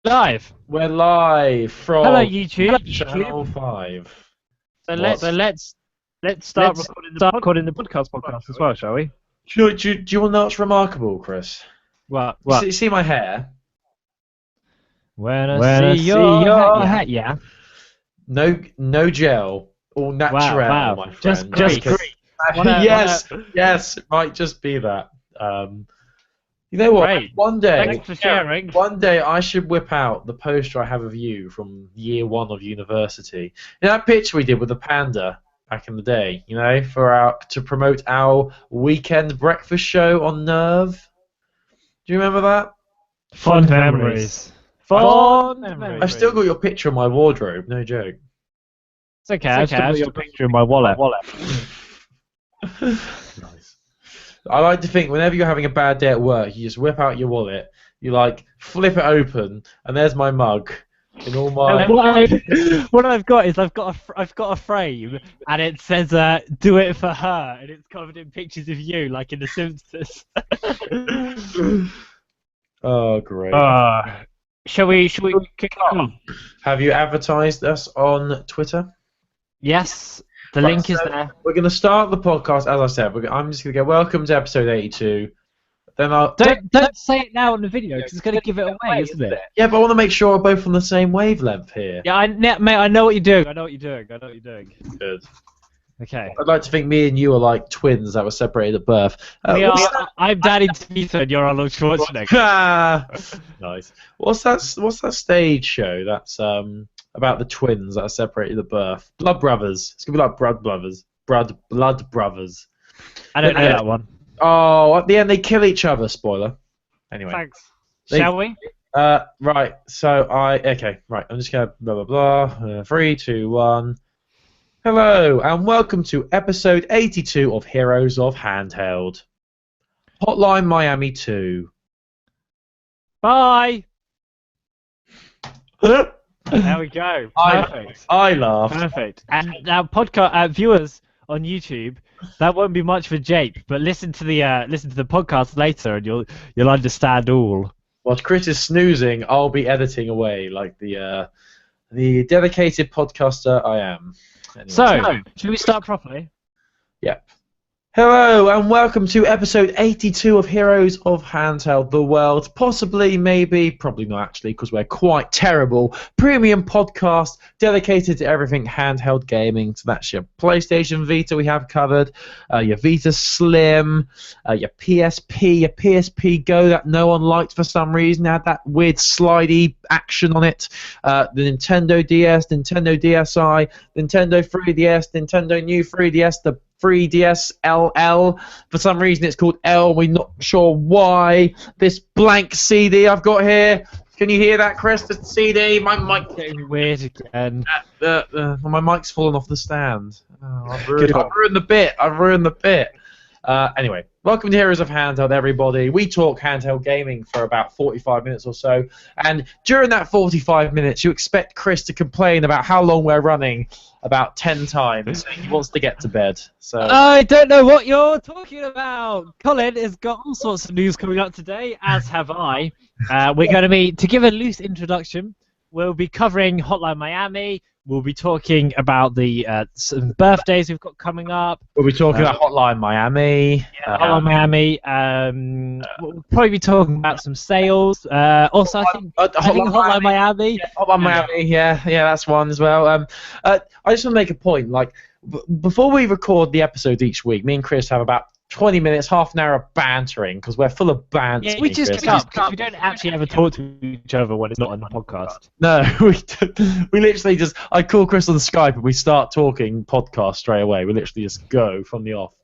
Live. We're live from Hello, YouTube. Channel 5. So let's start recording the podcast as well, shall we? Do you want to know what's remarkable, Chris? What? You see my hair? When I see your hat, yeah. No gel, all natural, Wow. my friend. Just grease. Yes, it might just be that. You know what? Great. One day, Thanks for sharing. One day I should whip out the poster I have of you from year 1 of university. You know that picture we did with the panda back in the day, to promote our weekend breakfast show on Nerve. Do you remember that? Fond memories. Fond memories. I've still got your picture in my wardrobe, no joke. It's okay. I've still got your picture in my wallet. Nice. I like to think whenever you're having a bad day at work, you just whip out your wallet, you flip it open, and there's my mug. In all my what I've got is I've got a frame, and it says "Do it for her," and it's covered in pictures of you, like in The Simpsons. Oh, great. Shall we kick off? Have you advertised us on Twitter? Yes, the link is there. We're going to start the podcast, as I said. I'm just going to go, welcome to episode 82. Then Don't say it now on the video, because it's going to give it away, isn't it? Yeah, but I want to make sure we're both on the same wavelength here. Yeah, mate, I know what you're doing. Good. Okay. I'd like to think me and you are like twins that were separated at birth. I'm Danny DeVito and you're Arnold Schwarzenegger. Nice. What's that stage show that's about the twins that are separated at birth? Blood Brothers. It's gonna be like Blood Brothers. Blood Brothers. I don't know that one. Oh, at the end they kill each other. Spoiler. Anyway. Thanks. Shall we? Right. So okay. Right. I'm just gonna blah blah blah. 3, 2, 1. Hello, and welcome to episode 82 of Heroes of Handheld. Hotline Miami 2. Bye! There we go. Perfect. I laughed. Perfect. And now, podcast viewers on YouTube, that won't be much for Jape, but listen to the podcast later, and you'll understand all. While Chris is snoozing, I'll be editing away like the dedicated podcaster I am. Anyway. So, should we start properly? Yep. Hello, and welcome to episode 82 of Heroes of Handheld, the world, possibly, maybe, probably not actually, because we're quite terrible, premium podcast dedicated to everything handheld gaming. So that's your PlayStation Vita we have covered, your Vita Slim, your PSP, your PSP Go that no one liked for some reason, had that weird slidey action on it, the Nintendo DS, Nintendo DSi, Nintendo 3DS, Nintendo New 3DS, the 3DS LL. For some reason it's called L, we're not sure why. This blank CD I've got here. Can you hear that, Chris? The CD, my mic getting weird again. My mic's fallen off the stand. Oh, I've ruined the bit. Anyway, welcome to Heroes of Handheld, everybody. We talk handheld gaming for about 45 minutes or so, and during that 45 minutes, you expect Chris to complain about how long we're running about 10 times. He wants to get to bed. So I don't know what you're talking about. Colin has got all sorts of news coming up today, as have I. We're going to give a loose introduction. We'll be covering Hotline Miami. We'll be talking about the some birthdays we've got coming up. We'll be talking about Hotline Miami. Yeah, Hotline Miami. We'll probably be talking about some sales. Also, I think Hotline Miami. Yeah, Hotline Miami. Yeah, that's one as well. I just want to make a point. Before we record the episodes each week, me and Chris have about 20 minutes, half an hour of bantering, because we're full of banter. Yeah, we just because we don't actually ever talk to each other when it's not on the podcast. No, we literally I call Chris on Skype and we start talking podcast straight away. We literally just go from the off.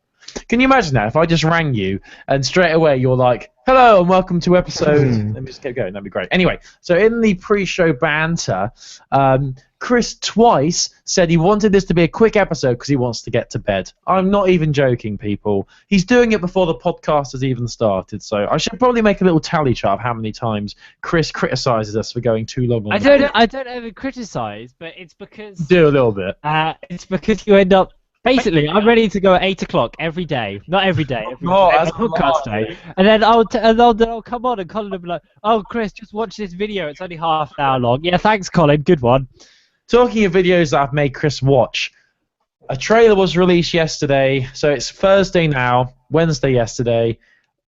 Can you imagine that? If I just rang you and straight away you're like, hello and welcome to episode... Let me just keep going, that'd be great. Anyway, so in the pre-show banter, Chris twice said he wanted this to be a quick episode because he wants to get to bed. I'm not even joking, people. He's doing it before the podcast has even started, so I should probably make a little tally chart of how many times Chris criticises us for going too long on I don't ever criticise, but it's because... Do a little bit. It's because you end up Basically, I'm ready to go at 8 o'clock every day. Not every day, every that's podcast day. And then I'll come on and Colin will be like, "Oh, Chris, just watch this video. It's only half an hour long." Yeah, thanks, Colin. Good one. Talking of videos that I've made Chris watch, a trailer was released yesterday, so it's Thursday now, Wednesday yesterday.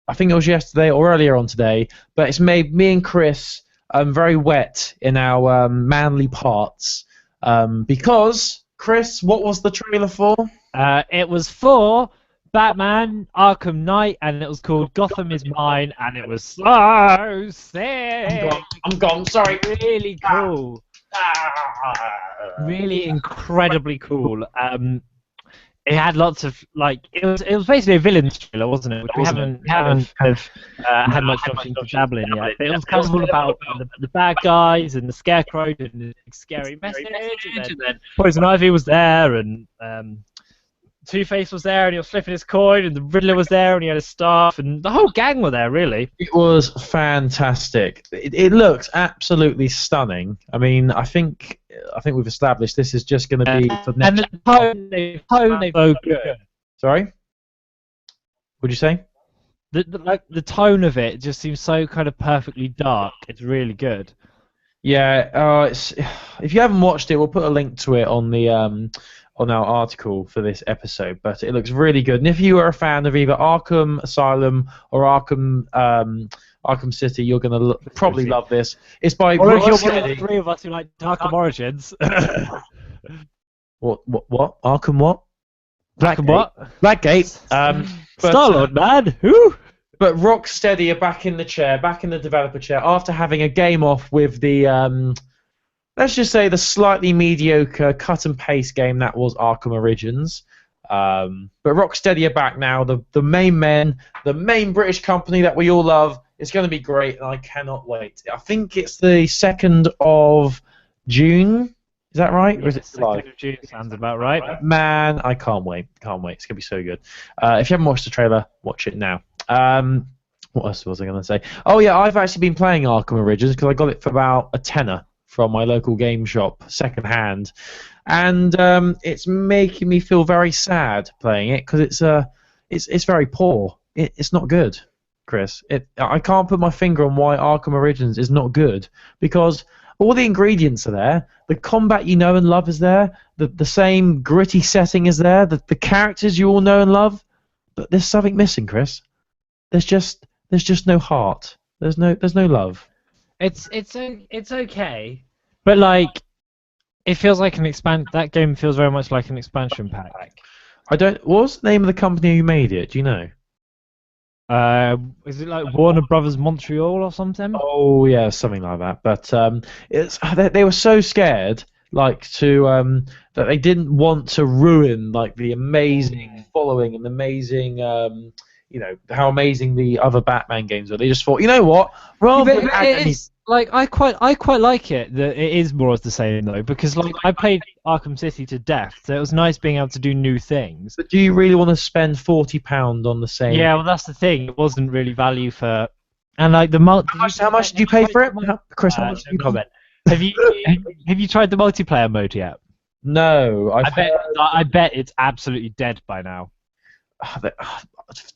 I think it was yesterday or earlier on today, but it's made me and Chris very wet in our manly parts because, Chris, what was the trailer for? It was for Batman Arkham Knight, and it was called Gotham Is Mine, and it was so sick. I'm gone. Sorry. Really cool. Really incredibly cool. It had lots of it was basically a villain's trailer, wasn't it? Which we haven't kind of had much opportunity to dabble in yet. But it was kind of all about the bad guys and the Scarecrow and the scary message. And then Poison Ivy was there, and Two-Face was there, and he was flipping his coin, and the Riddler was there, and he had his staff, and the whole gang were there, really. It was fantastic. It looks absolutely stunning. I mean, I think we've established this is just going to be for next. And the tone they've so good. Sorry? What'd you say? The tone of it just seems so kind of perfectly dark. It's really good. Yeah. If you haven't watched it, we'll put a link to it on the on our article for this episode, but it looks really good. And if you are a fan of either Arkham Asylum or Arkham City, you're going to probably love this. It's by the three of us who like Arkham Origins. What? Arkham what? Arkham what? Blackgate. Star-Lord, man. Who? But Rocksteady are back in the chair, back in the developer chair, after having a game off with the let's just say the slightly mediocre cut and paste game that was Arkham Origins. But Rocksteady are back now. The main men, the main British company that we all love. It's going to be great, and I cannot wait. I think it's the 2nd of June. Is that right? Yeah, or is it July? 2nd of June sounds about right. Man, I can't wait. Can't wait. It's going to be so good. If you haven't watched the trailer, watch it now. What else was I going to say? Oh, yeah, I've actually been playing Arkham Origins because I got it for about a tenner from my local game shop, second hand, and it's making me feel very sad playing it because it's very poor. It's not good, Chris. I can't put my finger on why Arkham Origins is not good because all the ingredients are there, the combat you know and love is there, the same gritty setting is there, the characters you all know and love, but there's something missing, Chris. There's just no heart. There's no love. It's okay, but it feels like that game feels very much like an expansion pack. What was the name of the company who made it? Do you know? Is it like Warner Brothers Montreal or something? Oh yeah, something like that. But they were so scared, that they didn't want to ruin the amazing following and amazing how amazing the other Batman games are. They just thought, you know what? I quite like it that it is more of the same though, because I played Arkham City to death, so it was nice being able to do new things. But do you really want to spend £40 on the same? Yeah, well that's the thing. It wasn't really value for, and the How much did you pay for it, Chris? How much did you comment? Have you tried the multiplayer mode yet? No, I bet it's absolutely dead by now.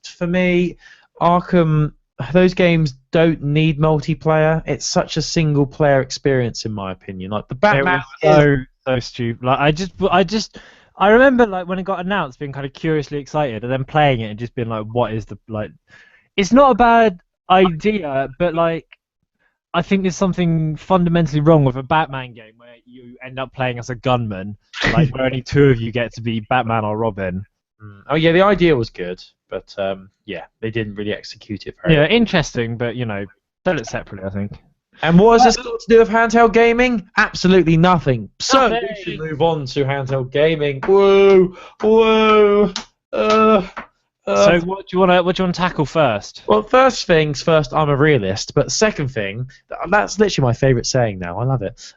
For me, Arkham, those games don't need multiplayer. It's such a single-player experience, in my opinion. The Batman so stupid. I remember when it got announced, being kind of curiously excited, and then playing it and just being like, "What is the It's not a bad idea, but I think there's something fundamentally wrong with a Batman game where you end up playing as a gunman, where only two of you get to be Batman or Robin. Oh yeah, the idea was good, but they didn't really execute it very well. Interesting, but sell it separately, I think. And what has this got to do with handheld gaming? Absolutely nothing. So we should move on to handheld gaming. Whoa. So what do you want to tackle first? Well, first things first, I'm a realist. But second thing, that's literally my favourite saying now. I love it.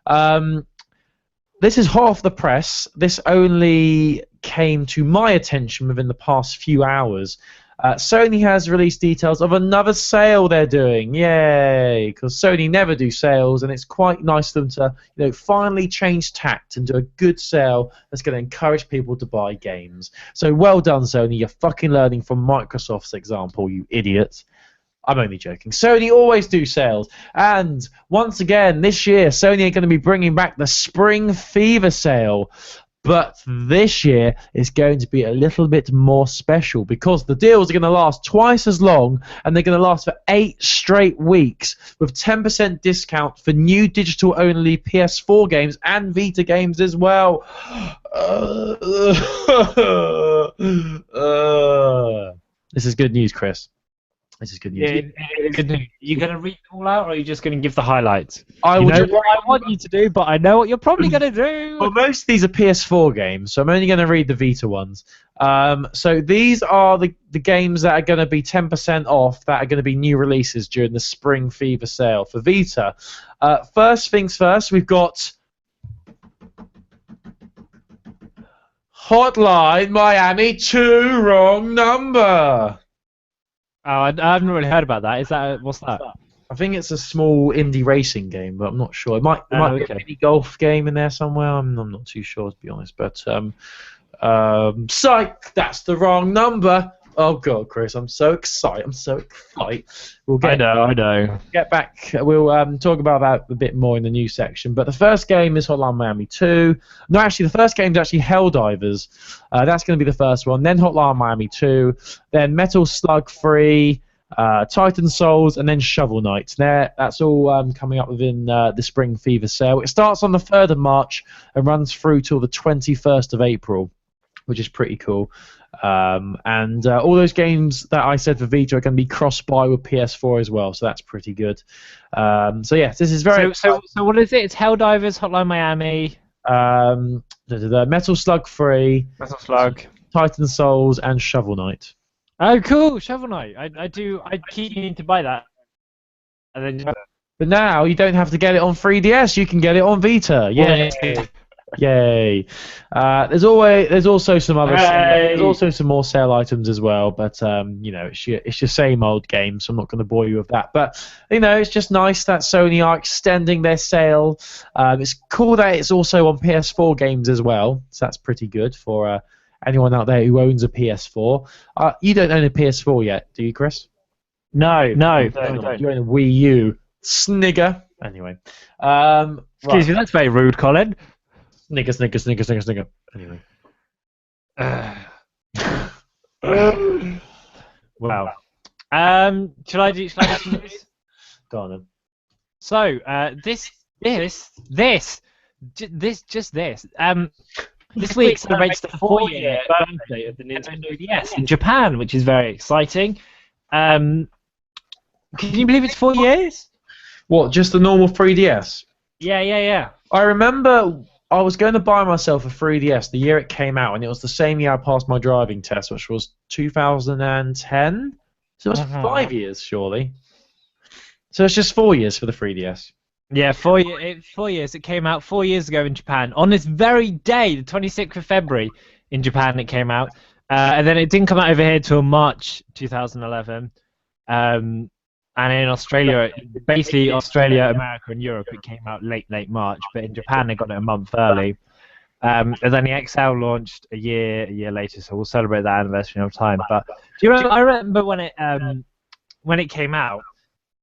This is hot off the press. This only came to my attention within the past few hours. Sony has released details of another sale they're doing. Yay! Because Sony never do sales, and it's quite nice of them to, finally change tact and do a good sale that's going to encourage people to buy games. So well done, Sony. You're fucking learning from Microsoft's example, you idiots. I'm only joking. Sony always do sales. And once again, this year, Sony are going to be bringing back the Spring Fever sale. But this year is going to be a little bit more special because the deals are going to last twice as long and they're going to last for 8 straight weeks with 10% discount for new digital-only PS4 games and Vita games as well. This is good news, Chris. This is good news. Yeah, good news. Are you going to read them all out, or are you just going to give the highlights? I will know what I want you to do, but I know what you're probably going to do. Well, most of these are PS4 games, so I'm only going to read the Vita ones. So these are the games that are going to be 10% off, that are going to be new releases during the Spring Fever sale for Vita. First things first, we've got Hotline Miami 2 Wrong Number. Oh, I haven't really heard about that. Is that what's that? I think it's a small indie racing game, but I'm not sure. It might be a mini golf game in there somewhere. I'm not too sure, to be honest. But psych, that's the wrong number. Oh god, Chris, I'm so excited. We'll get. I know. Get back. We'll talk about that a bit more in the news section. But the first game is Hotline Miami 2. No, actually, the first game is actually Helldivers. That's going to be the first one. Then Hotline Miami 2. Then Metal Slug 3. Titan Souls, and then Shovel Knight. That's all coming up within the Spring Fever sale. It starts on the 3rd of March and runs through till the 21st of April, which is pretty cool. And all those games that I said for Vita are going to be cross-buy with PS4 as well, so that's pretty good. So yes, this is very. So what is it? It's Helldivers, Hotline Miami, the Metal Slug 3, Metal Slug, Titan Souls, and Shovel Knight. Oh, cool! Shovel Knight. I keep needing to buy that. And then. But now you don't have to get it on 3DS. You can get it on Vita. Yay! Yay! There's also some other. There's also some more sale items as well. But it's your same old game, so I'm not going to bore you with that. But it's just nice that Sony are extending their sale. It's cool that it's also on PS4 games as well. So that's pretty good for. Anyone out there who owns a PS4. You don't own a PS4 yet, do you, Chris? No. You own a Wii U. Snigger. Anyway. Excuse me, that's very rude, Colin. Snigger. Anyway. Wow. Shall I do some news? Go on then. So, this. This week celebrates the 4-year birthday of the Nintendo DS in Japan, which is very exciting. Can you believe it's 4 years? What, just the normal 3DS? Yeah. I remember I was going to buy myself a 3DS the year it came out, and it was the same year I passed my driving test, which was 2010. So it was 5 years, surely. So it's just 4 years for the 3DS. Yeah, 4 years. It came out 4 years ago in Japan. On this very day, the 26th of February, in Japan it came out. And then it didn't come out over here till March 2011. And in Australia, basically Australia, America, and Europe, it came out late March. But in Japan, they got it a month early. And then the XL launched a year later, so we'll celebrate that anniversary another time. But do you remember? I remember when it came out.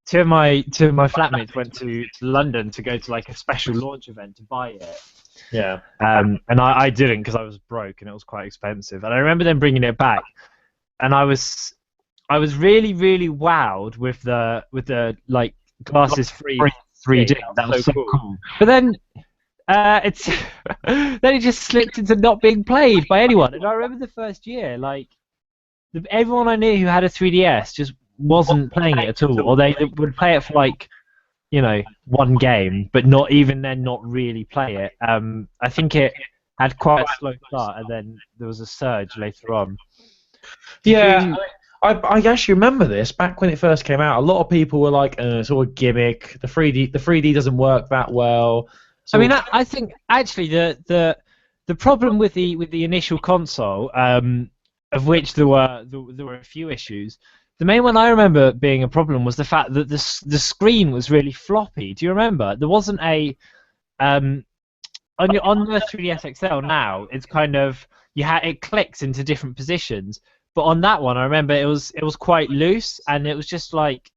Two of my flatmates went to London to go to like a special launch event to buy it. Yeah. And I didn't because I was broke and it was quite expensive. And I remember them bringing it back, and I was really wowed with the like glasses free 3D. That was so cool. But then then it just slipped into not being played by anyone. And I remember the first year, like everyone I knew who had a 3DS just wasn't playing it at all, or they would play it for like one game, but not even then not really play it. I think it had quite a slow start, and then there was a surge later on. Yeah, I actually remember this back when it first came out. A lot of people were like, "It's all a gimmick. The 3D doesn't work that well." So, I mean, I think actually the problem with the initial console. of which there were a few issues. The main one I remember being a problem was the fact that the screen was really floppy. Do you remember? There wasn't a on the 3DS XL now. It's kind of it clicks into different positions, but on that one I remember it was quite loose, and it was just like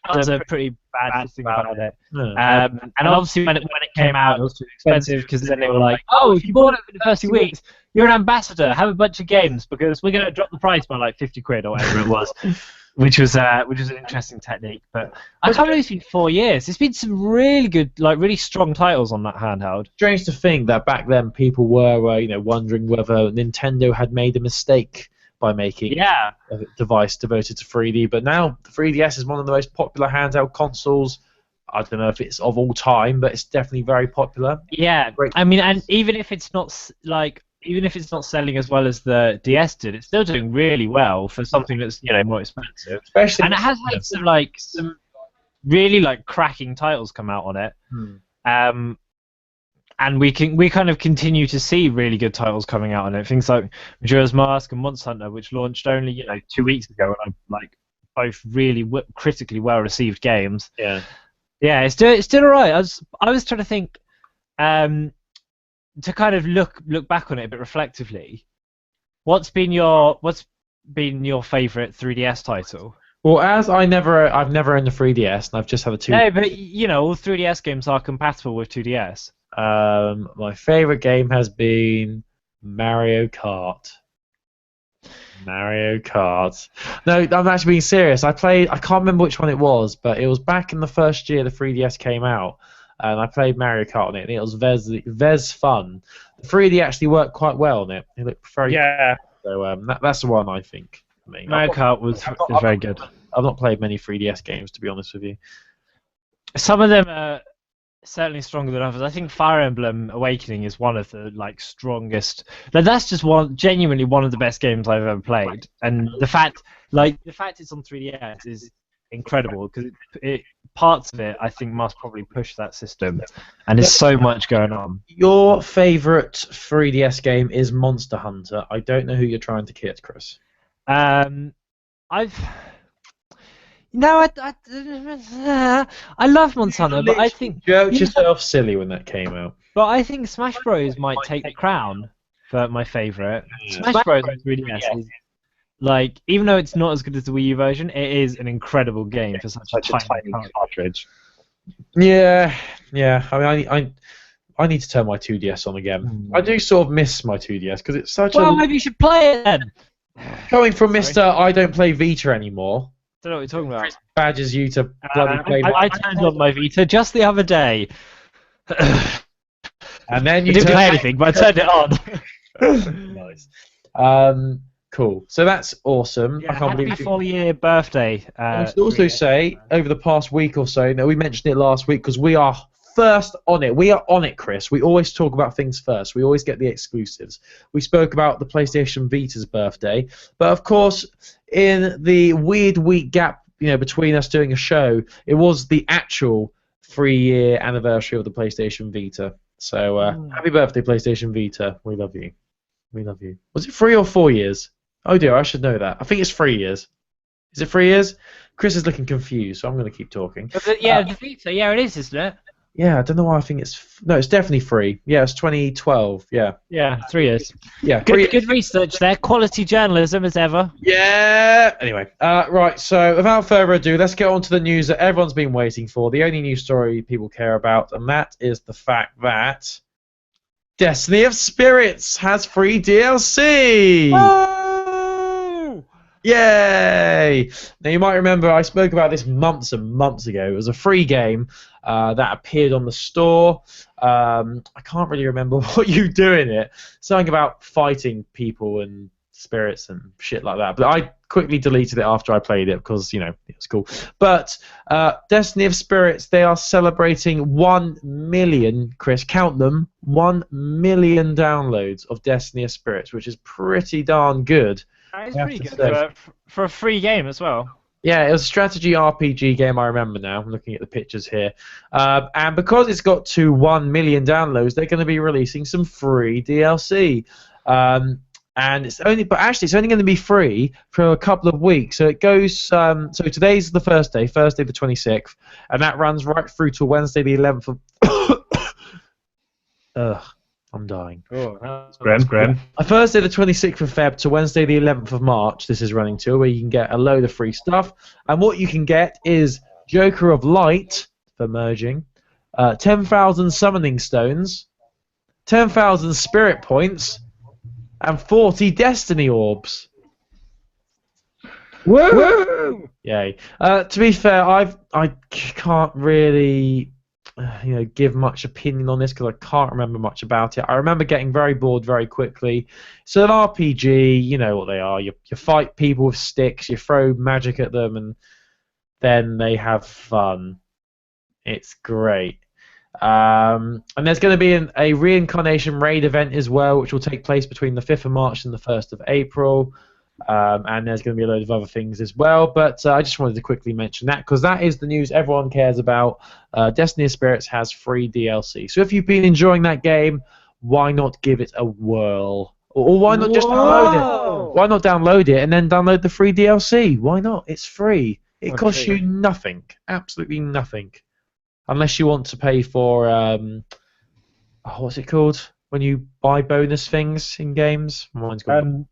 that was a pretty bad thing about it. And obviously when it came out, it was too expensive because then they were like, oh, if you bought it for the first 2 weeks, you're an ambassador. Have a bunch of games because we're going to drop the price by like 50 quid or whatever it was, which was an interesting technique. But I can't believe it's been 4 years. There's been some really good, like really strong titles on that handheld. Strange to think that back then people were, wondering whether Nintendo had made a mistake by making a device devoted to 3D, but now the 3DS is one of the most popular handheld consoles. I don't know if it's of all time, but it's definitely very popular. Yeah, I mean, and even if it's not selling as well as the DS did, it's still doing really well for something that's more expensive. Especially, and it has had some really cracking titles come out on it. And we kind of continue to see really good titles coming out on it. Things like Majora's Mask and Monster Hunter, which launched only 2 weeks ago, and both really critically well received games. Yeah, it's still alright. I was trying to think, to kind of look back on it a bit reflectively. What's been your favourite 3DS title? Well, as I've never owned a 3DS, and I've just had a 2. No, but all 3DS games are compatible with 2DS. My favourite game has been Mario Kart. Mario Kart. No, I'm actually being serious. I can't remember which one it was, but it was back in the first year the 3DS came out, and I played Mario Kart on it, and it was Vez fun. The 3D actually worked quite well on it. It looked very good. So that's the one I think. Mario Kart was very good. I've not played many 3DS games, to be honest with you. Some of them are certainly stronger than others. I think Fire Emblem Awakening is one of the strongest. That's just genuinely one of the best games I've ever played. And the fact it's on 3DS is incredible because parts of it I think must probably push that system, and there's so much going on. Your favourite 3DS game is Monster Hunter. I don't know who you're trying to kid, Chris. I love Monster Hunter, but I think you joked yourself silly when that came out. But I think Smash Bros might take the crown for my favourite. Smash Bros on 3DS is even though it's not as good as the Wii U version, it is an incredible game for such a tiny cartridge. Yeah. I mean, I need to turn my 2DS on again. I do sort of miss my 2DS because it's such Well, maybe you should play it then. Coming from Mr. I don't play Vita anymore. Don't know what you're talking about. Chris badges you to bloody play. I turned on my Vita just the other day. And then you didn't play anything, but I turned it on. Nice. Cool. So that's awesome. Yeah, I can't believe happy 4-year birthday. I should also say, over the past week or so, we mentioned it last week because we are first on it. We are on it, Chris. We always talk about things first. We always get the exclusives. We spoke about the PlayStation Vita's birthday, but of course, in the weird week gap, between us doing a show, it was the actual 3-year anniversary of the PlayStation Vita. So happy birthday, PlayStation Vita. We love you. We love you. Was it 3 or 4 years? Oh dear, I should know that. I think it's 3 years. Is it 3 years? Chris is looking confused, so I'm going to keep talking. The Vita, it is, isn't it? Yeah, I don't know why I think it's... No, it's definitely 3. Yeah, it's 2012, yeah. Yeah, 3 years. Yeah, good research there. Quality journalism as ever. Yeah! Anyway, right, so without further ado, let's get on to the news that everyone's been waiting for, the only news story people care about, and that is the fact that Destiny of Spirits has free DLC! Oh! Yay! Now you might remember I spoke about this months and months ago. It was a free game that appeared on the store. I can't really remember what you do in it. Something about fighting people and spirits and shit like that. But I quickly deleted it after I played it because, it was cool. But Destiny of Spirits, they are celebrating 1 million, Chris, count them, 1 million downloads of Destiny of Spirits, which is pretty darn good. It's pretty good for a free game as well. Yeah, it was a strategy RPG game, I remember now. I'm looking at the pictures here. And because it's got to 1 million downloads, they're going to be releasing some free DLC. and it's only going to be free for a couple of weeks. So it goes. So today's the first day, Thursday the 26th, and that runs right through to Wednesday the 11th of. Ugh, I'm dying. Oh, that's grim. Thursday the 26th of Feb to Wednesday the 11th of March. This is running to where you can get a load of free stuff, and what you can get is Joker of Light for merging, 10,000 summoning stones, 10,000 spirit points, and 40 destiny orbs. Woo! Yay! To be fair, I can't really give much opinion on this because I can't remember much about it. I remember getting very bored very quickly. It's an RPG. You know what they are. You fight people with sticks. You throw magic at them, and then they have fun. It's great. And there's going to be a reincarnation raid event as well, which will take place between the 5th of March and the 1st of April. And there's going to be a load of other things as well. But I just wanted to quickly mention that because that is the news everyone cares about. Destiny of Spirits has free DLC. So if you've been enjoying that game, why not give it a whirl? Or why not just download it? Why not download it and then download the free DLC? Why not? It's free. It costs you nothing. Absolutely nothing. Unless you want to pay for, what's it called? When you buy bonus things in games? Mine's gone.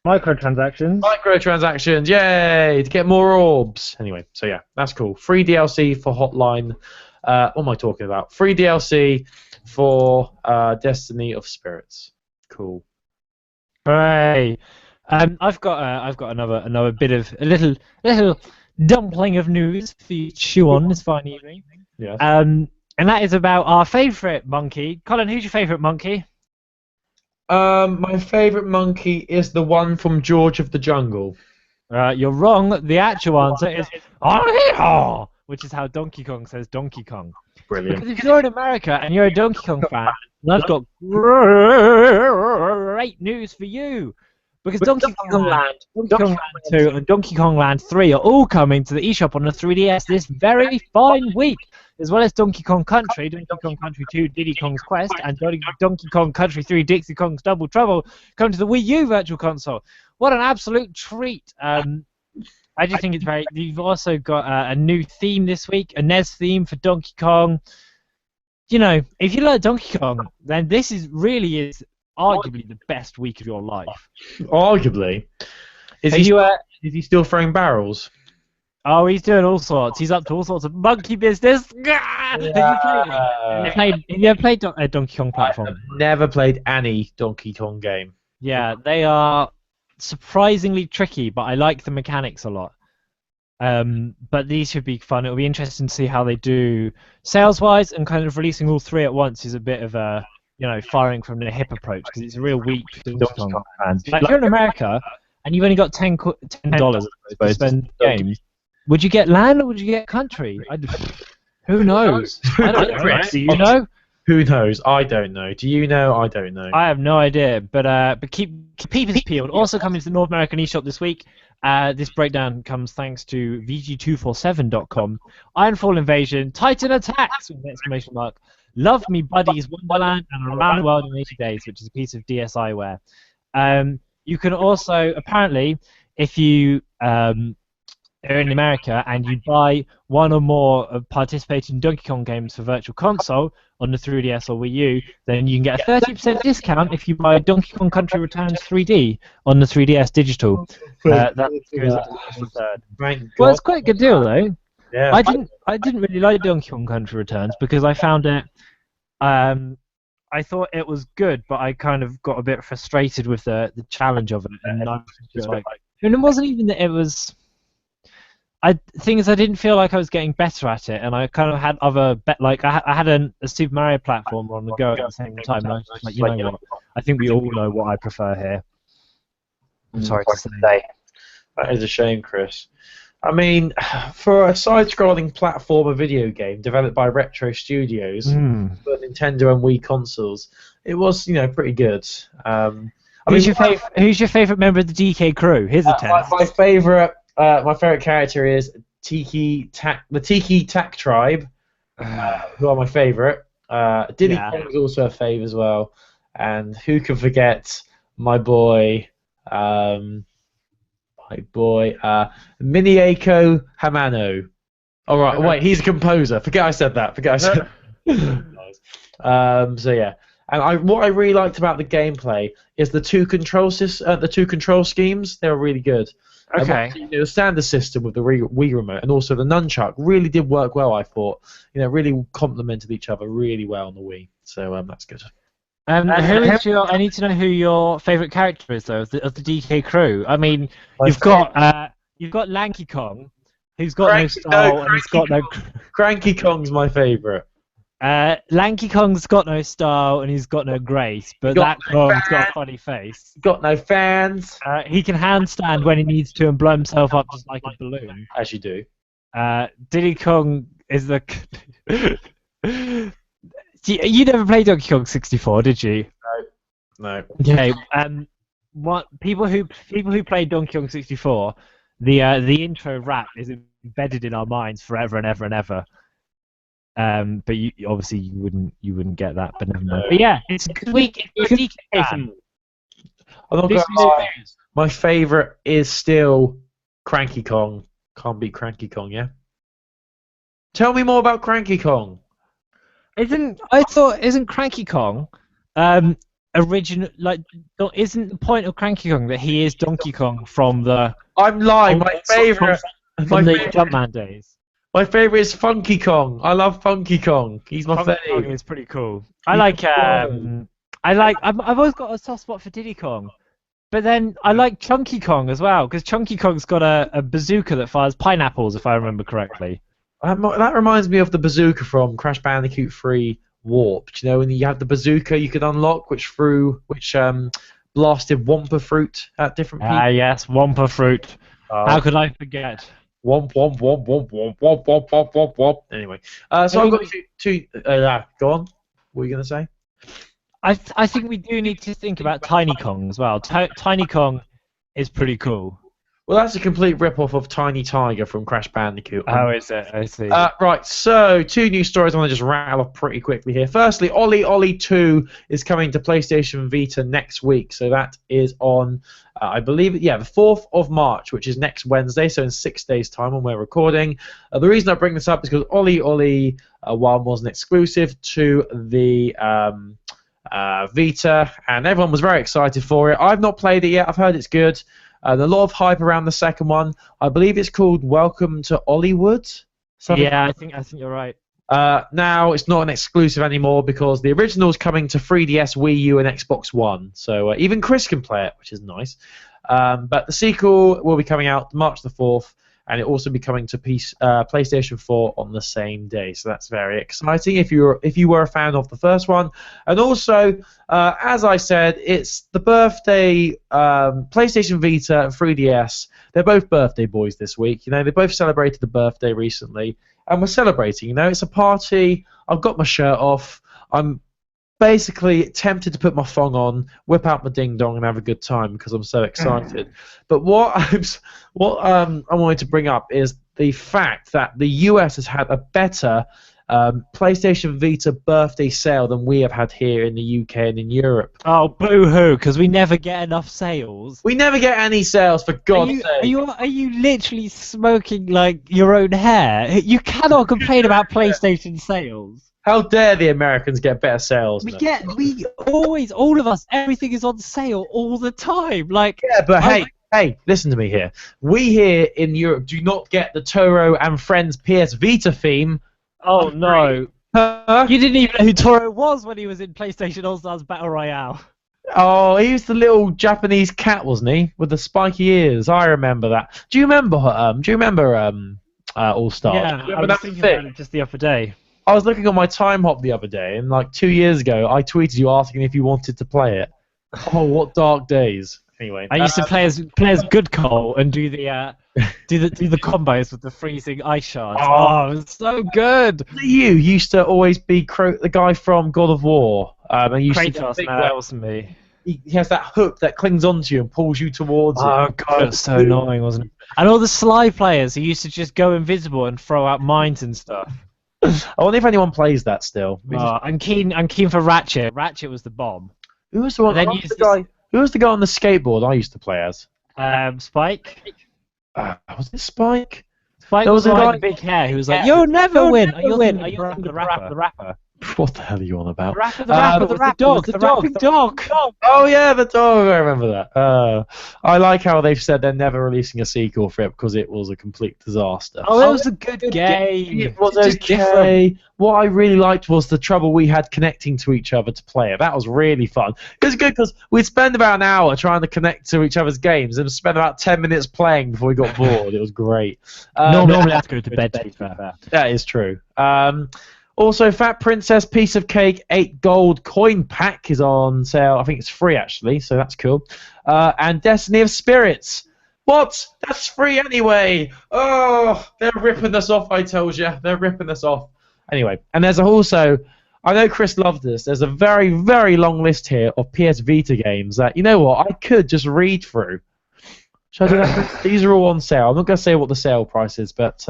Microtransactions. Microtransactions, yay! To get more orbs. Anyway, so yeah, that's cool. Free DLC for Hotline. What am I talking about? Free DLC for Destiny of Spirits. Cool. Hooray! I've got another bit of a little dumpling of news for you to chew on this fine evening. Yes. And that is about our favourite monkey. Colin, who's your favourite monkey? My favourite monkey is the one from George of the Jungle. You're wrong. The actual answer is "Hee-haw," which is how Donkey Kong says Donkey Kong. Brilliant. Because if you're in America and you're a Donkey Kong fan, then I've got great news for you. Because Donkey Kong Land, Donkey Kong Land 2 and Donkey Kong Land 3 are all coming to the eShop on the 3DS this very fine week, as well as Donkey Kong Country, Donkey Kong Country 2, Diddy Kong's Quest, and Donkey Kong Country 3, Dixie Kong's Double Trouble come to the Wii U Virtual Console. What an absolute treat! I just think it's very. You've also got a new theme this week, a NES theme for Donkey Kong. You know, if you like Donkey Kong, then this really is arguably the best week of your life. Arguably. Is he still throwing barrels? Oh, he's doing all sorts. He's up to all sorts of monkey business. Yeah. Have you ever played a Donkey Kong platform? I've never played any Donkey Kong game. Yeah, they are surprisingly tricky, but I like the mechanics a lot. But these should be fun. It'll be interesting to see how they do sales-wise, and kind of releasing all three at once is a bit of a firing from the hip approach because it's a real weak Donkey Kong fans. Like, if you're in America and you've only got $10 to spend games, would you get land or would you get country? Who knows? I don't know. Chris, Do you know? Who knows? I don't know. Do you know? I don't know. I have no idea. But keep peepers peeled. Also coming to the North American eShop this week. This breakdown comes thanks to VG247.com. Ironfall Invasion, Titan Attacks with an exclamation mark. Love Me Buddies Wonderland and Around the World in 80 Days, which is a piece of DSiWare. You can also, apparently, if you are in America and you buy one or more of participating Donkey Kong games for Virtual Console on the 3DS or Wii U, then you can get a 30% discount if you buy Donkey Kong Country Returns 3D on the 3DS digital. That goes up to the 3rd. Well, it's quite a good deal, though. Yeah. I didn't really like Donkey Kong Country Returns because I found it. I thought it was good, but I kind of got a bit frustrated with the challenge of it, and I was like, and it wasn't even that it was. Thing is, I didn't feel like I was getting better at it, and I kind of had other I had a Super Mario platform on the go at the same time. And I was just like, you know what? I think we all know what I prefer here. I'm sorry to say. That is a shame, Chris. I mean, for a side-scrolling platformer video game developed by Retro Studios for Nintendo and Wii consoles, it was, pretty good. Who's your favorite member of the DK crew? Here's a 10. My favorite character is the Tiki Tak Tribe, who are my favorite. Diddy Kong is also a fave as well, and who can forget my boy, Minieko Hamano. All right, wait, he's a composer. Forget I said that. Forget I said. Nice. So yeah, and what I really liked about the gameplay is the two control schemes. They were really good. Okay. The standard system with the Wii remote and also the nunchuck really did work well. I thought, really complemented each other really well on the Wii. So that's good. Who is your? I need to know who your favorite character is, though, of the DK crew. I mean, you've got Lanky Kong, who's got no style and he's got no. Cranky Kong's my favorite. Lanky Kong's got no style and he's got no grace, but that Kong's got a funny face. Got no fans. He can handstand when he needs to and blow himself up just like a balloon. As you do. Diddy Kong is the. You never played Donkey Kong 64, did you? No. Okay. What people who played Donkey Kong 64, the intro rap is embedded in our minds forever and ever and ever. But you obviously you wouldn't get that, but never mind. But yeah, it's a good week. It's a DK fan. I'm not gonna lie. My favorite is still Cranky Kong. Can't beat Cranky Kong, yeah. Tell me more about Cranky Kong. Isn't Cranky Kong original? Like, isn't the point of Cranky Kong that he is Donkey Kong from the? I'm lying. My favorite from the Jumpman days. My favorite is Funky Kong. I love Funky Kong. He's my favorite. Funky Kong is pretty cool. I've always got a soft spot for Diddy Kong, but then I like Chunky Kong as well because Chunky Kong's got a bazooka that fires pineapples, if I remember correctly. That reminds me of the bazooka from Crash Bandicoot 3 Warped. You know, when you had the bazooka you could unlock, which blasted Wumpa fruit at different people. Yes, Wumpa fruit. How could I forget? Womp womp womp womp womp womp womp womp womp womp. Anyway, so I've got two. Go on. What were you gonna say? I think we do need to think about Tiny Kong as well. Tiny Kong is pretty cool. Well, that's a complete rip-off of Tiny Tiger from Crash Bandicoot. Oh, is it? I see. Right, so two news stories I want to just rattle off pretty quickly here. Firstly, Ollie Ollie 2 is coming to PlayStation Vita next week. So that is on, I believe, the 4th of March, which is next Wednesday, so in 6 days' time when we're recording. The reason I bring this up is because Ollie Ollie 1 was an exclusive to the Vita, and everyone was very excited for it. I've not played it yet. I've heard it's good. A lot of hype around the second one. I believe it's called Welcome to Ollywood. Yeah, I think you're right. Now it's not an exclusive anymore because the original is coming to 3DS, Wii U, and Xbox One. So even Chris can play it, which is nice. But the sequel will be coming out March the 4th, and it'll also be coming to PlayStation 4 on the same day. So that's very exciting if you were a fan of the first one. And also, as I said, it's the birthday PlayStation Vita and 3DS. They're both birthday boys this week. You know, they both celebrated the birthday recently, and we're celebrating. You know, it's a party. I've got my shirt off. I'm basically tempted to put my thong on, whip out my ding dong, and have a good time because I'm so excited. But what I wanted to bring up is the fact that the US has had a better PlayStation Vita birthday sale than we have had here in the UK and in Europe. Oh, boo-hoo, because we never get enough sales. We never get any sales, for God's sake. Are you literally smoking like your own hair? You cannot complain about PlayStation sales. How dare the Americans get better sales? We always, all of us, everything is on sale all the time. Like, yeah, but hey, listen to me here. We here in Europe do not get the Toro and Friends PS Vita theme. Oh no! You didn't even know who Toro was when he was in PlayStation All Stars Battle Royale. Oh, he was the little Japanese cat, wasn't he, with the spiky ears? I remember that. Do you remember? All Stars? Yeah, I was thinking about it just the other day. I was looking on my time hop the other day, and like 2 years ago, I tweeted you asking if you wanted to play it. Oh, what dark days! Anyway, I used to play as Good Cole and do the combos with the freezing ice shards. Oh, it was so good. You used to always be the guy from God of War. And you Kratos, no, that wasn't me. He has that hook that clings onto you and pulls you towards it. Oh god, it was so annoying, wasn't it? And all the Sly players who used to just go invisible and throw out mines and stuff. I wonder if anyone plays that still. I'm keen for Ratchet. Ratchet was the bomb. Who was the one? Who was the guy on the skateboard I used to play as? Spike. Was it Spike? Spike There was was a the guy guy- with the big hair who was like, "You'll never win." Are you win. Are you the rapper? What the hell are you on about? The dog, the rapping dog. Oh yeah, the dog. I remember that. I like how they've said they're never releasing a sequel for it because it was a complete disaster. Oh, it was a good game. It was Just different. okay. What I really liked was the trouble we had connecting to each other to play it. That was really fun. It was good because we'd spend about an hour trying to connect to each other's games and spend about 10 minutes playing before we got bored. It was great. Normally I have to go to bed, to be fair. That is true. Also, Fat Princess Piece of Cake 8 gold coin pack is on sale. I think it's free, actually, so that's cool. And Destiny of Spirits. What? That's free anyway. Oh, they're ripping us off, I told you. They're ripping us off. Anyway, and there's also, I know Chris loved this, there's a very, very long list here of PS Vita games that, you know what, I could just read through. Should I do that? These are all on sale. I'm not going to say what the sale price is, but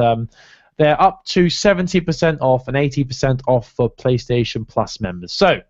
they're up to 70% off and 80% off for PlayStation Plus members. So,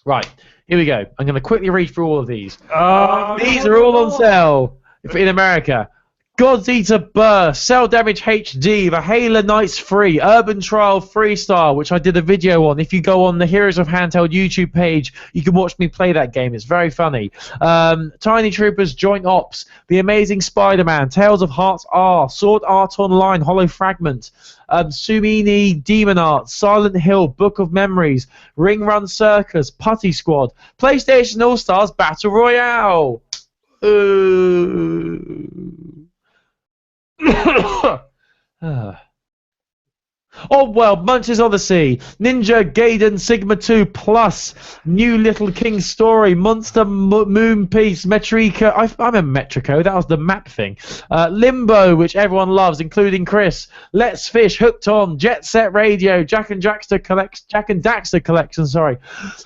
right, here we go. I'm going to quickly read through all of these. These are all on sale in America. God's Eater Burst, Cell Damage HD, The Halo Knights Free, Urban Trial Freestyle, which I did a video on. If you go on the Heroes of Handheld YouTube page, you can watch me play that game. It's very funny. Tiny Troopers Joint Ops, The Amazing Spider-Man, Tales of Hearts R, Sword Art Online, Hollow Fragment, Sumini Demon Art, Silent Hill, Book of Memories, Ring Run Circus, Putty Squad, PlayStation All-Stars Battle Royale. Oh well, Munch's Odyssey, Ninja Gaiden Sigma 2 Plus, New Little King Story, Monster Moon Piece, Metrico. I remember Metrico, that was the map thing. Limbo, which everyone loves, including Chris. Let's Fish, Hooked On, Jet Set Radio, Jack and Daxter Collection, sorry.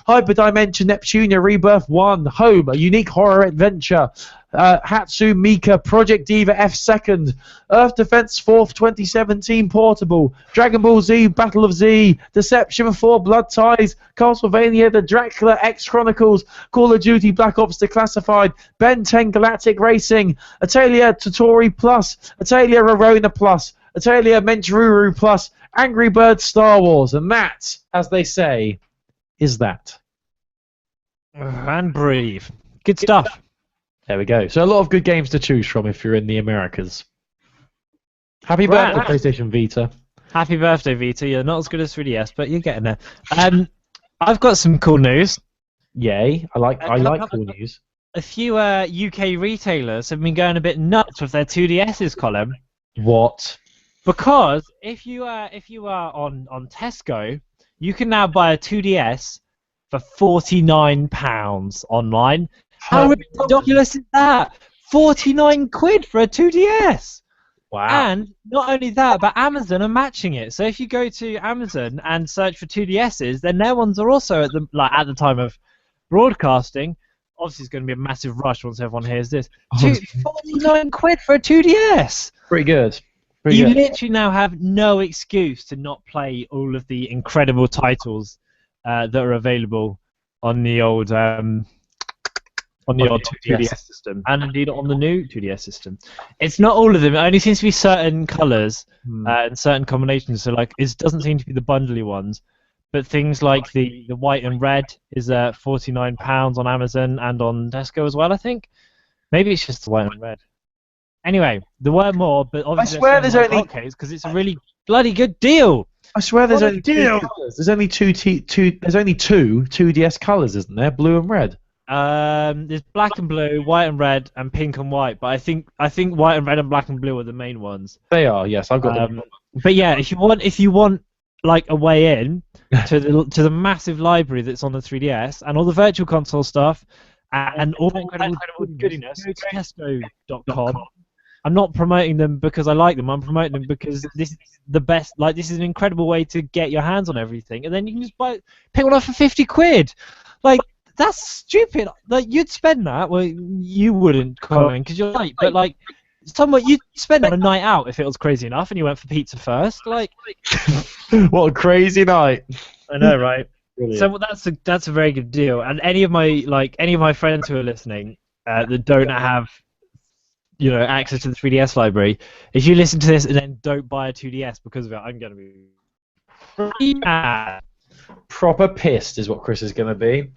Hyperdimension Neptunia Rebirth 1, Home, a unique horror adventure. Hatsu Mika, Project Diva F Second, Earth Defense 4th 2017 Portable, Dragon Ball Z, Battle of Z, Deception 4 Blood Ties, Castlevania, The Dracula X Chronicles, Call of Duty Black Ops Declassified, Ben 10 Galactic Racing, Atelier Totori Plus, Atelier Rorona Plus, Atelier Menchururu Plus, Angry Birds Star Wars, and that, as they say, is that. And breathe. Good stuff. There we go. So a lot of good games to choose from if you're in the Americas. Happy birthday, PlayStation Vita. Happy birthday, Vita. You're not as good as 3DS, but you're getting there. I've got some cool news. Yay! I like cool news. A few UK retailers have been going a bit nuts with their 2DSs, Colin. What? Because if you are on Tesco, you can now buy a 2DS for £49 online. How ridiculous is that? 49 quid for a 2DS. Wow. And not only that, but Amazon are matching it. So if you go to Amazon and search for 2DSs, then their ones are also at the time of broadcasting. Obviously, it's going to be a massive rush once everyone hears this. 49 quid for a 2DS. Pretty good. You literally now have no excuse to not play all of the incredible titles that are available on the old 2DS system, and indeed on the new 2DS system. It's not all of them. It only seems to be certain colours and certain combinations. So like, it doesn't seem to be the bundly ones. But things like the white and red is £49 on Amazon and on Tesco as well, I think. Maybe it's just the white and red. Anyway, there were more, but obviously I swear there's only because it's a really bloody good deal. I swear there's only two colours. There's only two 2DS colours, isn't there? Blue and red. There's black and blue, white and red, and pink and white. But I think white and red and black and blue are the main ones. They are, yes. I've got them. But yeah, if you want like a way in to the massive library that's on the 3DS and all the virtual console stuff and all the incredible goodness, go to Tesco.com. I'm not promoting them because I like them. I'm promoting them because this is the best. Like, this is an incredible way to get your hands on everything, and then you can just pick one up for 50 quid. Like, that's stupid. Like, you'd spend that. Well, you wouldn't, Colin, because you're right. But like, you'd spend on a night out if it was crazy enough, and you went for pizza first. Like, what a crazy night! I know, right? Brilliant. So that's a very good deal. And any of my friends who are listening that don't have access to the 3DS library, if you listen to this and then don't buy a 2DS because of it, I'm gonna be pretty mad. Proper pissed is what Chris is going to be.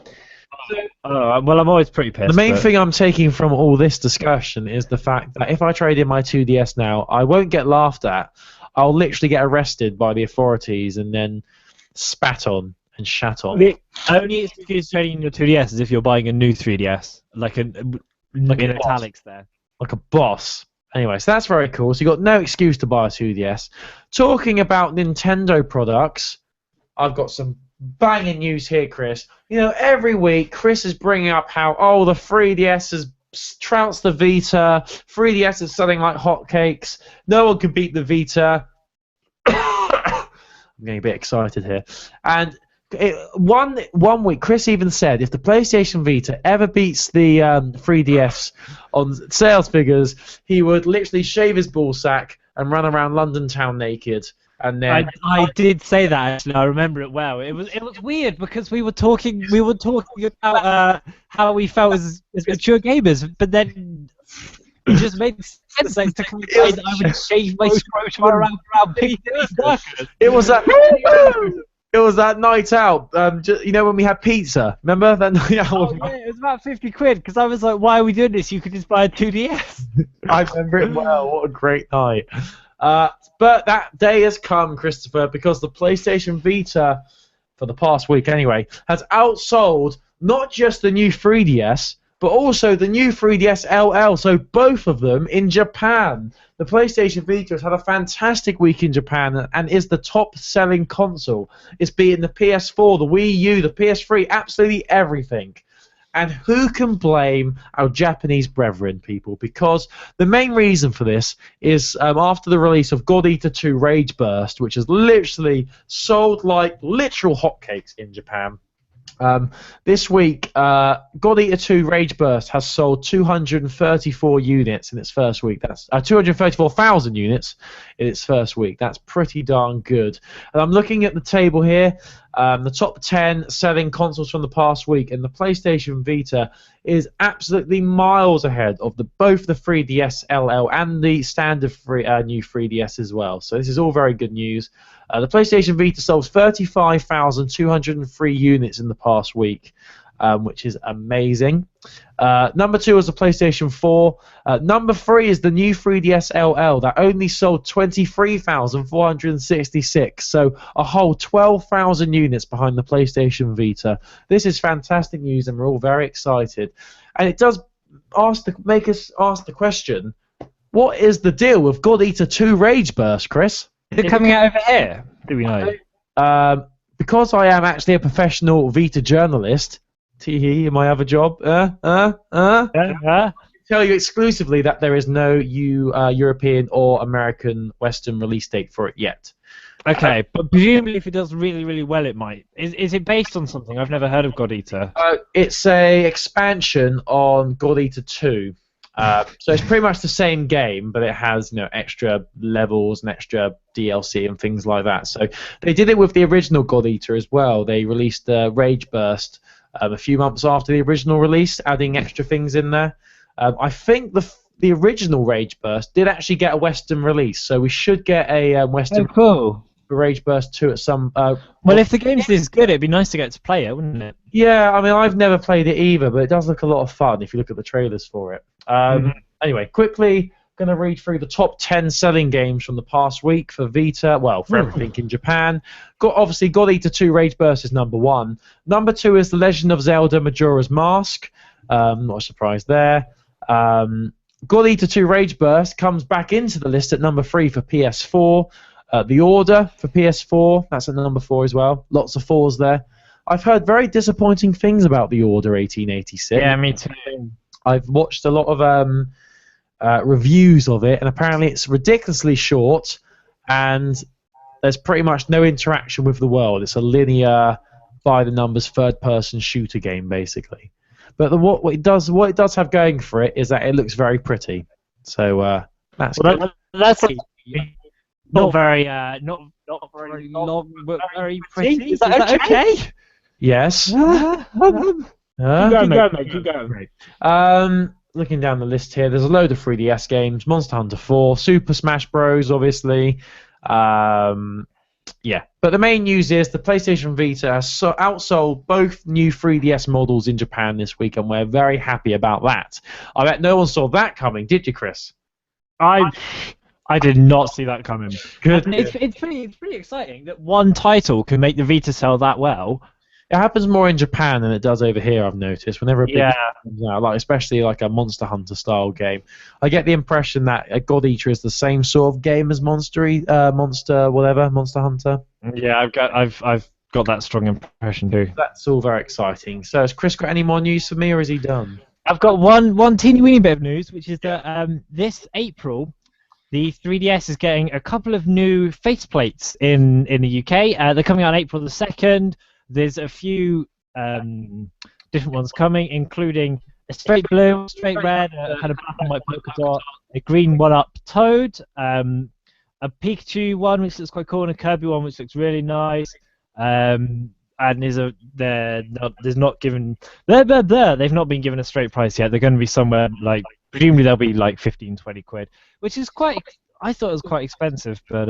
Oh well, I'm always pretty pissed. The main thing I'm taking from all this discussion is the fact that if I trade in my 2DS now, I won't get laughed at. I'll literally get arrested by the authorities and then spat on and shat on. The only excuse trading in your 2DS is if you're buying a new 3DS, like in italics there. Like a boss. Anyway, so that's very cool. So you got no excuse to buy a 2DS. Talking about Nintendo products, I've got some banging news here, Chris. Every week Chris is bringing up how the 3DS has trounced the Vita. 3DS is selling like hotcakes. No one can beat the Vita. I'm getting a bit excited here. And one week, Chris even said if the PlayStation Vita ever beats the 3DS on sales figures, he would literally shave his ballsack and run around London town naked. And then I did say that actually. I remember it well. It was weird because we were talking about how we felt as mature gamers, but then it just made sense like, to complain that I would shave my scrotum around big circus. It was that night out. When we had pizza. Remember that night out? Oh, yeah, it was about 50 quid because I was like, why are we doing this? You could just buy a 2DS. I remember it well. What a great night. But that day has come, Christopher, because the PlayStation Vita, for the past week anyway, has outsold not just the new 3DS, but also the new 3DS LL, so both of them in Japan. The PlayStation Vita has had a fantastic week in Japan and is the top-selling console. It's beating the PS4, the Wii U, the PS3, absolutely everything. And who can blame our Japanese brethren, people? Because the main reason for this is after the release of God Eater 2 Rage Burst, which has literally sold like literal hotcakes in Japan. This week, God Eater 2 Rage Burst has sold 234 units in its first week. That's 234,000 units in its first week. That's pretty darn good. And I'm looking at the table here. The top 10 selling consoles from the past week, and the PlayStation Vita is absolutely miles ahead of both the 3DS LL and the standard new 3DS as well. So this is all very good news. The PlayStation Vita sold 35,203 units in the past week, which is amazing. Number 2 was the PlayStation 4. Number 3 is the new 3DS LL that only sold 23,466. So a whole 12,000 units behind the PlayStation Vita. This is fantastic news, and we're all very excited. And it does make us ask the question: what is the deal with God Eater 2 Rage Burst, Chris? Is it coming out over here? Do we know? Because I am actually a professional Vita journalist. In my other job, tell you exclusively that there is no European or American Western release date for it yet. Okay, but presumably if it does really, really well, it might. Is it based on something? I've never heard of God Eater. It's a expansion on God Eater 2. So it's pretty much the same game, but it has extra levels and extra DLC and things like that. So they did it with the original God Eater as well. They released Rage Burst a few months after the original release, adding extra things in there. I think the original Rage Burst did actually get a Western release, so we should get a Western Rage Burst 2 at some... well, if the game's this good, it'd be nice to get to play it, wouldn't it? Yeah, I mean, I've never played it either, but it does look a lot of fun if you look at the trailers for it. Anyway, quickly, going to read through the top 10 selling games from the past week for Vita, well, for everything in Japan. Obviously, God Eater 2 Rage Burst is number 1. Number 2 is The Legend of Zelda Majora's Mask. Not a surprise there. God Eater 2 Rage Burst comes back into the list at number 3 for PS4. The Order for PS4, that's at number 4 as well. Lots of 4s there. I've heard very disappointing things about The Order 1886. Yeah, me too. I've watched a lot of reviews of it, and apparently it's ridiculously short, and there's pretty much no interaction with the world. It's a linear, by-the-numbers, third-person shooter game, basically. But what it does have going for it is that it looks very pretty. So that's good. That's not very long, but very pretty. Is that okay? Yes. Keep going, mate. Keep going. Great. Looking down the list here, there's a load of 3DS games: Monster Hunter 4, Super Smash Bros. Obviously. Yeah, but the main news is the PlayStation Vita has outsold both new 3DS models in Japan this week, and we're very happy about that. I bet no one saw that coming, did you, Chris? I did not see that coming. Good. It's pretty exciting that one title can make the Vita sell that well. It happens more in Japan than it does over here, I've noticed. Whenever a big game comes out, like especially like a Monster Hunter style game, I get the impression that a God Eater is the same sort of game as Monster Hunter. Yeah, I've got that strong impression too. That's all very exciting. So has Chris got any more news for me, or is he done? I've got one teeny weeny bit of news, which is that this April, the 3DS is getting a couple of new faceplates in the UK. They're coming out on April the 2nd. There's a few different ones coming, including a straight blue, straight red, a kind of black and white polka dot, a green one-up Toad, a Pikachu one which looks quite cool, and a Kirby one which looks really nice. And they've not been given a straight price yet. They're going to be somewhere like, presumably they'll be like 15-20 quid, which is I thought it was quite expensive, but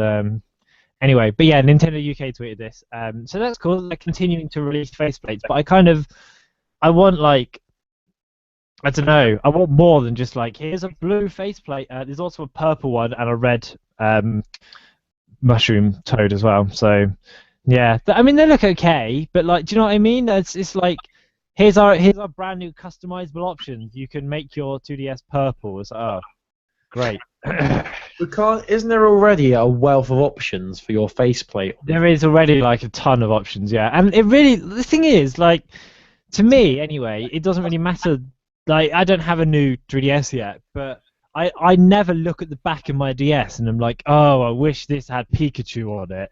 anyway, but yeah, Nintendo UK tweeted this, so that's cool. They're continuing to release faceplates, but I want like, I don't know, I want more than just like, here's a blue faceplate. There's also a purple one and a red mushroom Toad as well. So yeah, I mean they look okay, but like, do you know what I mean? It's like, here's our brand new customizable options. You can make your 2DS purple. It's like, oh, great. Isn't there already a wealth of options for your faceplate? There is already like a ton of options, yeah. And the thing is, like, to me anyway, it doesn't really matter. Like, I don't have a new 3DS yet, but I never look at the back of my DS and I'm like, oh, I wish this had Pikachu on it.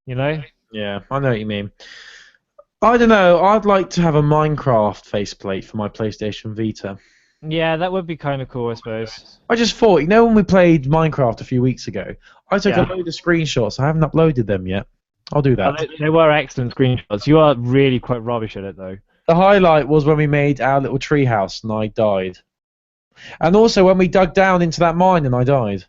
You know? Yeah, I know what you mean. I don't know. I'd like to have a Minecraft faceplate for my PlayStation Vita. Yeah, that would be kind of cool, I suppose. I just thought, when we played Minecraft a few weeks ago, I took a load of screenshots. I haven't uploaded them yet. I'll do that. They were excellent screenshots. You are really quite rubbish at it, though. The highlight was when we made our little treehouse and I died. And also when we dug down into that mine and I died.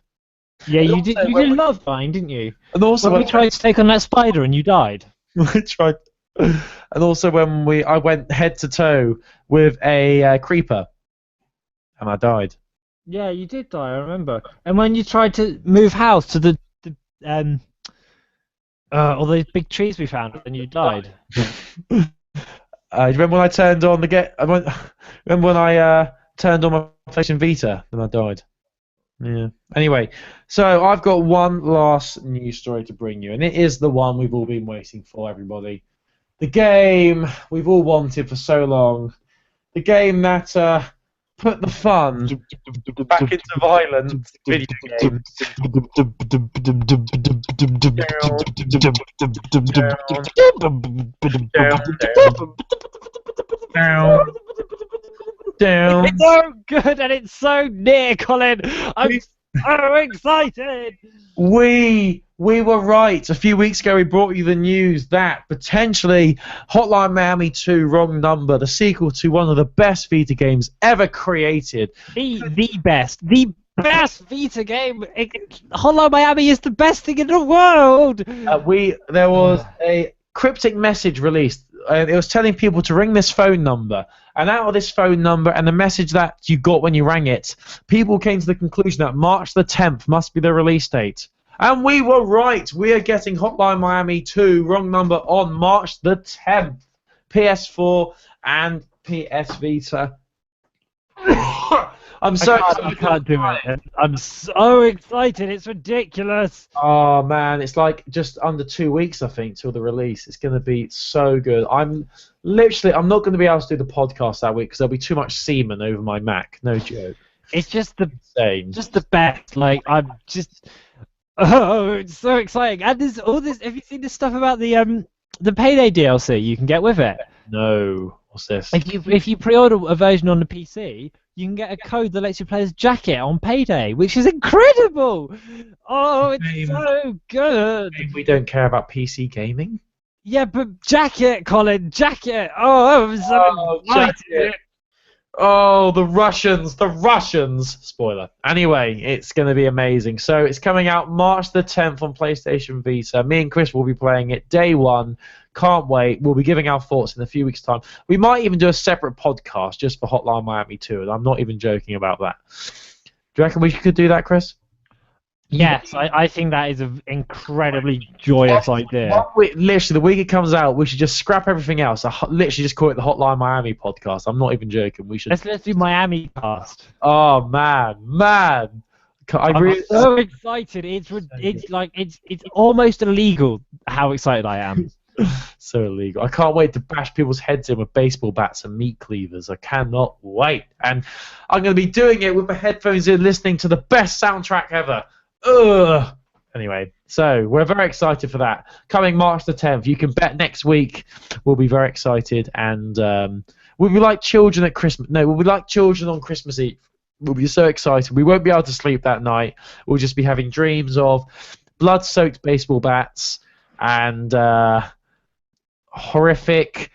Yeah, you did love dying, didn't you? And also when we tried to take on that spider and you died. We tried. And also when I went head to toe with a creeper. And I died. Yeah, you did die, I remember. And when you tried to move house to all those big trees we found, and you died. Remember when I turned on remember when I turned on my PlayStation Vita and I died? Yeah. Anyway, so I've got one last news story to bring you, and it is the one we've all been waiting for, everybody. The game we've all wanted for so long. The game that put the fun back into violence. Video games. Down. It's so good and it's so near, Colin. I'm so excited. We were right. A few weeks ago, we brought you the news that potentially Hotline Miami 2 Wrong Number, the sequel to one of the best Vita games ever created. The best Vita game. Hotline Miami is the best thing in the world. There was a cryptic message released. It was telling people to ring this phone number. And out of this phone number and the message that you got when you rang it, people came to the conclusion that March the 10th must be the release date. And we were right. We are getting Hotline Miami 2 Wrong Number on March the 10th. PS4 and PS Vita. I'm so excited. I can't do it. I'm so excited. It's ridiculous. Oh, man. It's like just under 2 weeks, I think, till the release. It's going to be so good. I'm not going to be able to do the podcast that week because there'll be too much semen over my Mac. No joke. It's just the best. Like, I'm just... Oh, it's so exciting. And there's all this... Have you seen this stuff about the Payday DLC you can get with it? No. What's this? If you pre-order a version on the PC, you can get a code that lets you play as Jacket on Payday, which is incredible. Oh, it's so good. We don't care about PC gaming. Yeah, but jacket, Colin, jacket. Oh, I'm so excited. jacket. Oh, the Russians. Spoiler. Anyway, it's going to be amazing. So it's coming out March the 10th on PlayStation Vita. Me and Chris will be playing it day one. Can't wait. We'll be giving our thoughts in a few weeks' time. We might even do a separate podcast just for Hotline Miami 2, and I'm not even joking about that. Do you reckon we could do that, Chris? Yes, I think that is an incredibly joyous idea. Literally, the week it comes out, we should just scrap everything else. Literally just call it the Hotline Miami podcast. I'm not even joking. We should. Let's do Miami cast. Oh man! I'm so excited. It's almost illegal how excited I am. So illegal. I can't wait to bash people's heads in with baseball bats and meat cleavers. I cannot wait. And I'm going to be doing it with my headphones in, listening to the best soundtrack ever. Ugh. Anyway, so we're very excited for that. Coming March the 10th, you can bet next week we'll be very excited. And we'll be like children at Christmas. No, we'll be like children on Christmas Eve. We'll be so excited. We won't be able to sleep that night. We'll just be having dreams of blood-soaked baseball bats and horrific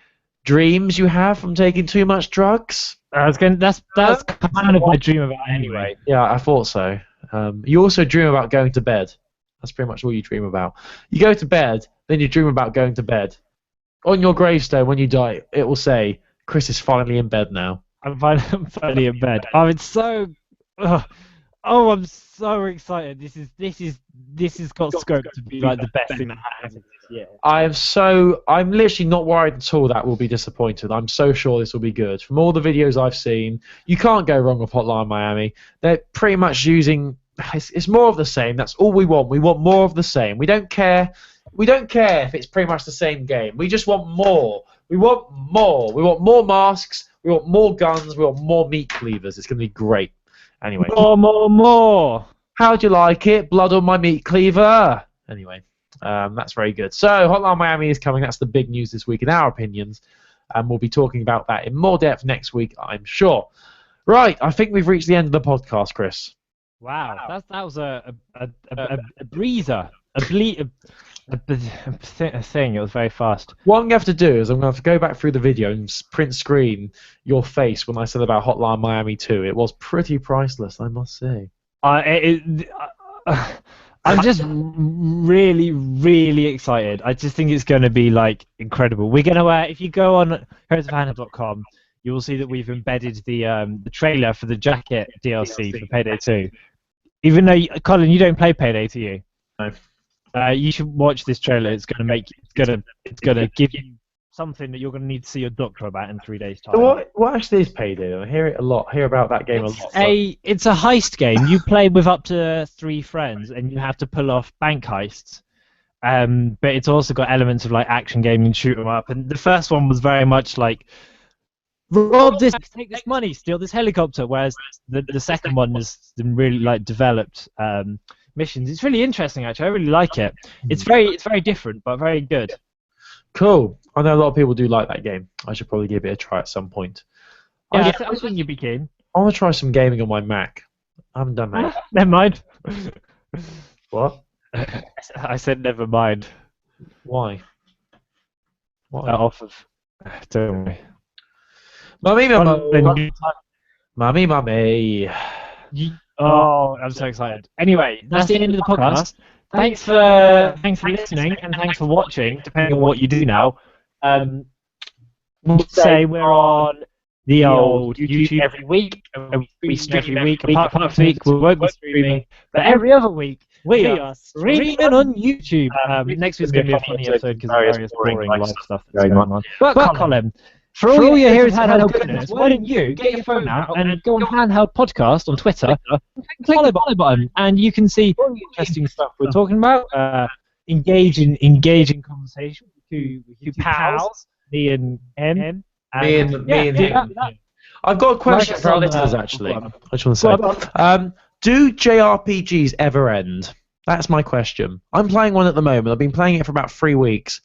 dreams you have from taking too much drugs. That's kind of my dream about anyway. Yeah, I thought so. You also dream about going to bed. That's pretty much all you dream about. You go to bed, then you dream about going to bed. On your gravestone, when you die, it will say, "Chris is finally in bed now." I'm finally in bed. Oh, it's so. Oh, I'm so excited. This has got scope to be like the best thing that happened this year. I'm literally not worried at all that we'll be disappointed. I'm so sure this will be good. From all the videos I've seen, you can't go wrong with Hotline Miami. They're pretty much using. It's more of the same. That's all we want. We want more of the same. We don't care. We don't care if it's pretty much the same game. We just want more. We want more. We want more masks. We want more guns. We want more meat cleavers. It's going to be great. Anyway. More. How'd you like it? Blood on my meat cleaver. Anyway, that's very good. So, Hotline Miami is coming. That's the big news this week, in our opinions. And we'll be talking about that in more depth next week, I'm sure. Right, I think we've reached the end of the podcast, Chris. Wow, that was a breezer. A thing. It was very fast. What I'm going to have to do is I'm going to have to go back through the video and print screen your face when I said about Hotline Miami 2. It was pretty priceless, I must say. I'm just really, really excited. I just think it's going to be like incredible. We're going to if you go on heroesofhandheld.com, you will see that we've embedded the trailer for the jacket DLC for Payday 2. Even though Colin, you don't play Payday, do you? No. You should watch this trailer. It's gonna give you something that you're gonna need to see your doctor about in 3 days' time. So what actually is Payday? I hear it a lot. Hear about that game a lot. It's a heist game. You play with up to 3 friends, and you have to pull off bank heists. But it's also got elements of like action gaming, shoot 'em up. And the first one was very much like rob this, take this money, steal this helicopter. Whereas the second one is really like developed. Missions. It's really interesting, actually. I really like it. It's very different, but very good. Cool. I know a lot of people do like that game. I should probably give it a try at some point. Yeah, I think you'd be keen. I want to try some gaming on my Mac. I haven't done that. Never mind. What? I said never mind. Why? Off of. Don't worry. Mummy. Oh, I'm so excited. Anyway, that's the end of the podcast. Thanks for listening and thanks for watching, depending on what you do now. We'll say we're on the old YouTube every week. We stream every week. Apart from this week, we won't be streaming. But every other week, we are streaming on YouTube. Next week's going to be a funny episode because of various boring live stuff that's going on. But Colin, for all your Heroes Handheld goodness, why don't you get your phone out and go on Handheld Podcast on Twitter, and click the follow button, and you can see all the interesting stuff we're talking about. Engaging conversation with two pals, me and him. Me and him. I've got a question for our listeners, actually. I just want to say, do JRPGs ever end? That's my question. I'm playing one at the moment. I've been playing it for about 3 weeks.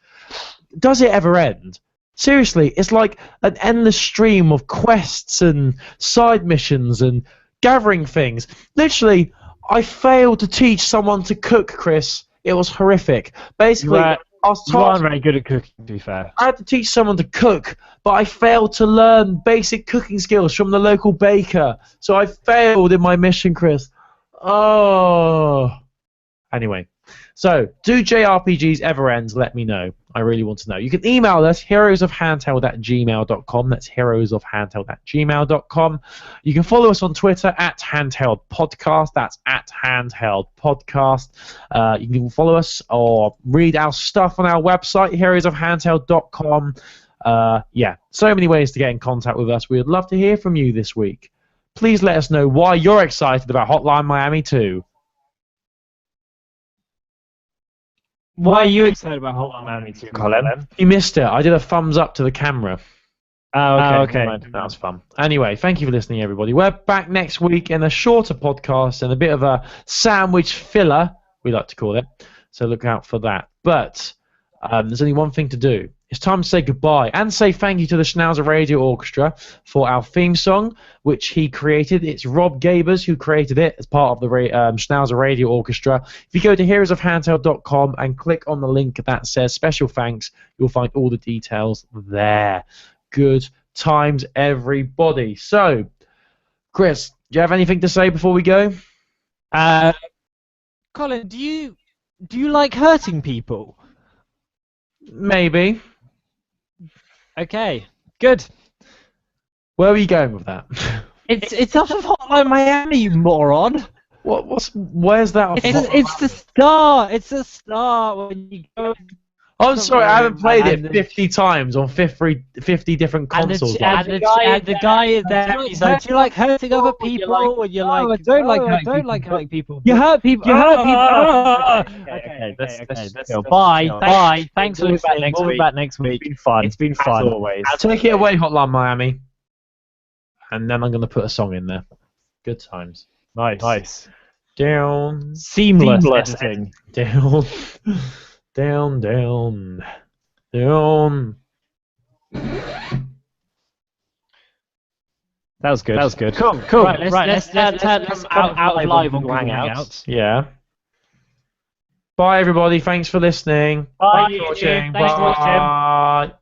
Does it ever end? Seriously, it's like an endless stream of quests and side missions and gathering things. Literally, I failed to teach someone to cook, Chris. It was horrific. Basically, I was You aren't tasked. very good at cooking, to be fair. I had to teach someone to cook, but I failed to learn basic cooking skills from the local baker. So I failed in my mission, Chris. Oh. Anyway, so do JRPGs ever end? Let me know. I really want to know. You can email us, heroesofhandheld@gmail.com. That's heroesofhandheld@gmail.com. You can follow us on Twitter @Handheld Podcast. That's @Handheld Podcast. You can follow us or read our stuff on our website, heroesofhandheld.com. Yeah, so many ways to get in contact with us. We would love to hear from you this week. Please let us know why you're excited about Hotline Miami 2. Why are you excited about Hotline Miami 2, Colin? You missed it. I did a thumbs up to the camera. Oh, okay. That was fun. Anyway, thank you for listening, everybody. We're back next week in a shorter podcast and a bit of a sandwich filler, we like to call it. So look out for that. But there's only one thing to do. It's time to say goodbye and say thank you to the Schnauzer Radio Orchestra for our theme song, which he created. It's Rob Gabers who created it as part of the Schnauzer Radio Orchestra. If you go to heroesofhandheld.com and click on the link that says special thanks, you'll find all the details there. Good times, everybody. So, Chris, do you have anything to say before we go? Colin, do you like hurting people? Maybe. Okay, good. Where are you going with that? It's off of Hotline Miami, you moron. Where's that? It's the start. It's the start when you go. I'm sorry, I haven't played it 50 times on 50 different consoles. And the guy is there. He's like, "Do you like hurting other people?" And you're like, I don't like hurting people. You hurt people. You hurt people. Okay, Let's go. Bye. Thanks for listening. We'll be back next week. It's been fun. It's been fun. As always. Take it away, Hotline Miami. And then I'm going to put a song in there. Good times. Nice. Down. Seamless editing. Down. Down. That was good. Cool. Right, let's turn this out of live on Google Hangouts. Yeah. Bye, everybody. Thanks for listening. Bye. Thanks for watching. Thanks for watching. Bye.